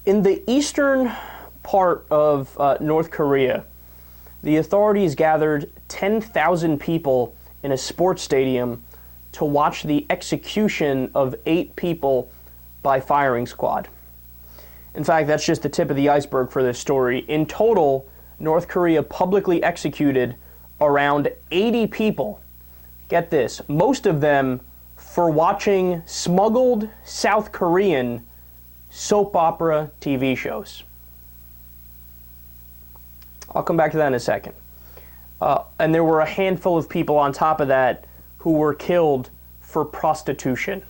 In the eastern part of North Korea, the authorities gathered 10,000 people in a sports stadium to watch the execution of 8 people by firing squad. In fact, that's just the tip of the iceberg for this story. In total, North Korea publicly executed around 80 people. Get this, most of them for watching smuggled South Korean soap opera TV shows. I'll come back to that in a second. And there were a handful of people on top of that who were killed for prostitution.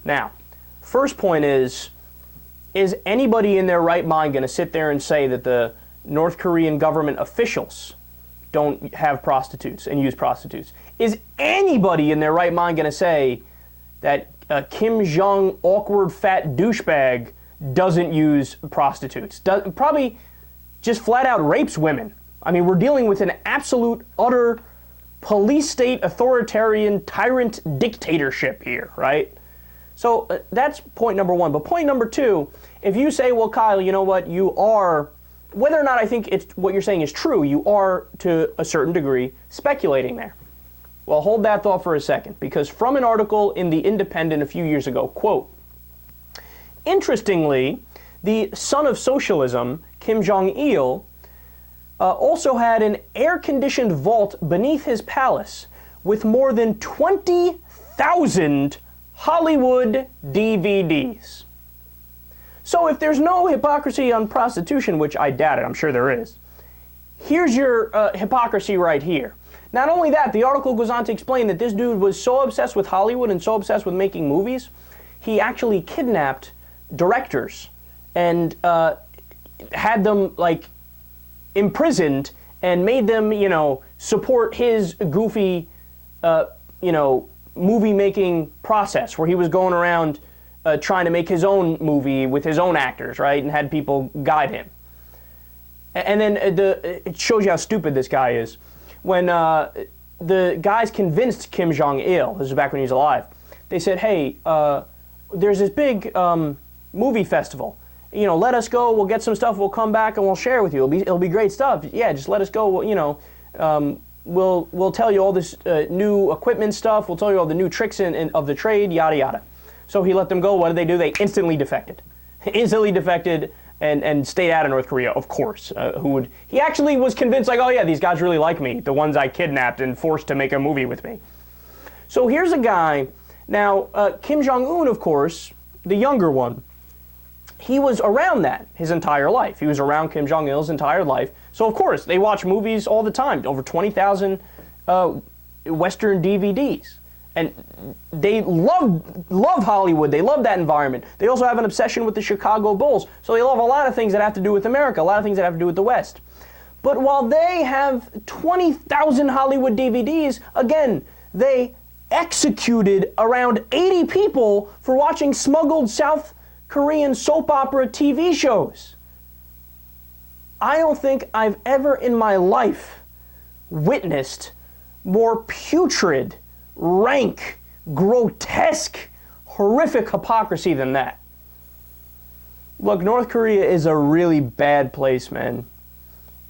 Now, first point is anybody in their right mind going to sit there and say that the North Korean government officials don't have prostitutes and use prostitutes? Is anybody in their right mind going to say that Kim Jong awkward fat douchebag doesn't use prostitutes? Probably just flat out rapes women. I mean, we're dealing with an absolute, utter police state authoritarian tyrant dictatorship here, right? So that's point number one. But point number two, if you say, well, Kyle, you know what, you are, whether or not I think what you're saying is true, you are, to a certain degree, speculating there. Well, hold that thought for a second, because from an article in The Independent a few years ago, quote, interestingly, the son of socialism, Kim Jong-il, also had an air-conditioned vault beneath his palace with more than 20,000 Hollywood DVDs. So if there's no hypocrisy on prostitution, which I doubt it, I'm sure there is, here's your hypocrisy right here. Not only that, the article goes on to explain that this dude was so obsessed with Hollywood and so obsessed with making movies, he actually kidnapped directors and had them, like, imprisoned and made them, you know, support his goofy, you know, movie-making process where he was going around trying to make his own movie with his own actors, right, and had people guide him. And then it shows you how stupid this guy is. When the guys convinced Kim Jong-il, this is back when he was alive, they said, hey, there's this big movie festival. You know, let us go, we'll get some stuff, we'll come back and we'll share with you. It'll be great stuff. Yeah, just let us go, you know, we'll tell you all this new equipment stuff, we'll tell you all the new tricks of the trade, yada yada. So he let them go. What did they do? They instantly defected. Instantly defected and stayed out of North Korea, of course. He actually was convinced, like, oh yeah, these guys really like me, the ones I kidnapped and forced to make a movie with me. So here's a guy, now Kim Jong-un, of course, the younger one, he was around that his entire life. He was around Kim Jong-il's entire life. So, of course, they watch movies all the time, over 20,000 Western DVDs. And they love Hollywood. They love that environment. They also have an obsession with the Chicago Bulls. So they love a lot of things that have to do with America, a lot of things that have to do with the West. But while they have 20,000 Hollywood DVDs, again, they executed around 80 people for watching smuggled South Korean soap opera TV shows. I don't think I've ever in my life witnessed more putrid, rank, grotesque, horrific hypocrisy than that. Look, North Korea is a really bad place, man.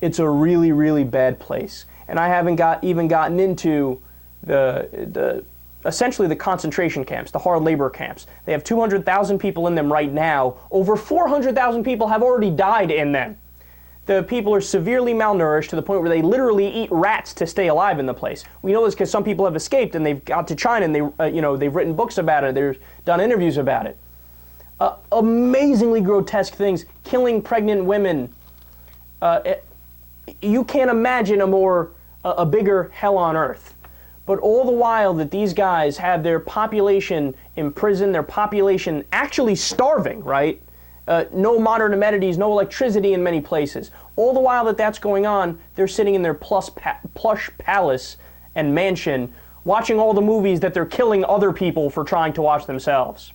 It's a really, really bad place. And I haven't even gotten into essentially the concentration camps, the hard labor camps. They have 200,000 people in them right now. Over 400,000 people have already died in them. The people are severely malnourished to the point where they literally eat rats to stay alive in the place. We know this because some people have escaped and they've got to China and they've written books about it. They've done interviews about it. Amazingly grotesque things, killing pregnant women. You can't imagine a bigger hell on earth. But all the while that these guys have their population imprisoned, their population actually starving, right? No modern amenities, no electricity in many places. All the while that that's going on, they're sitting in their plush palace and mansion, watching all the movies that they're killing other people for trying to watch themselves.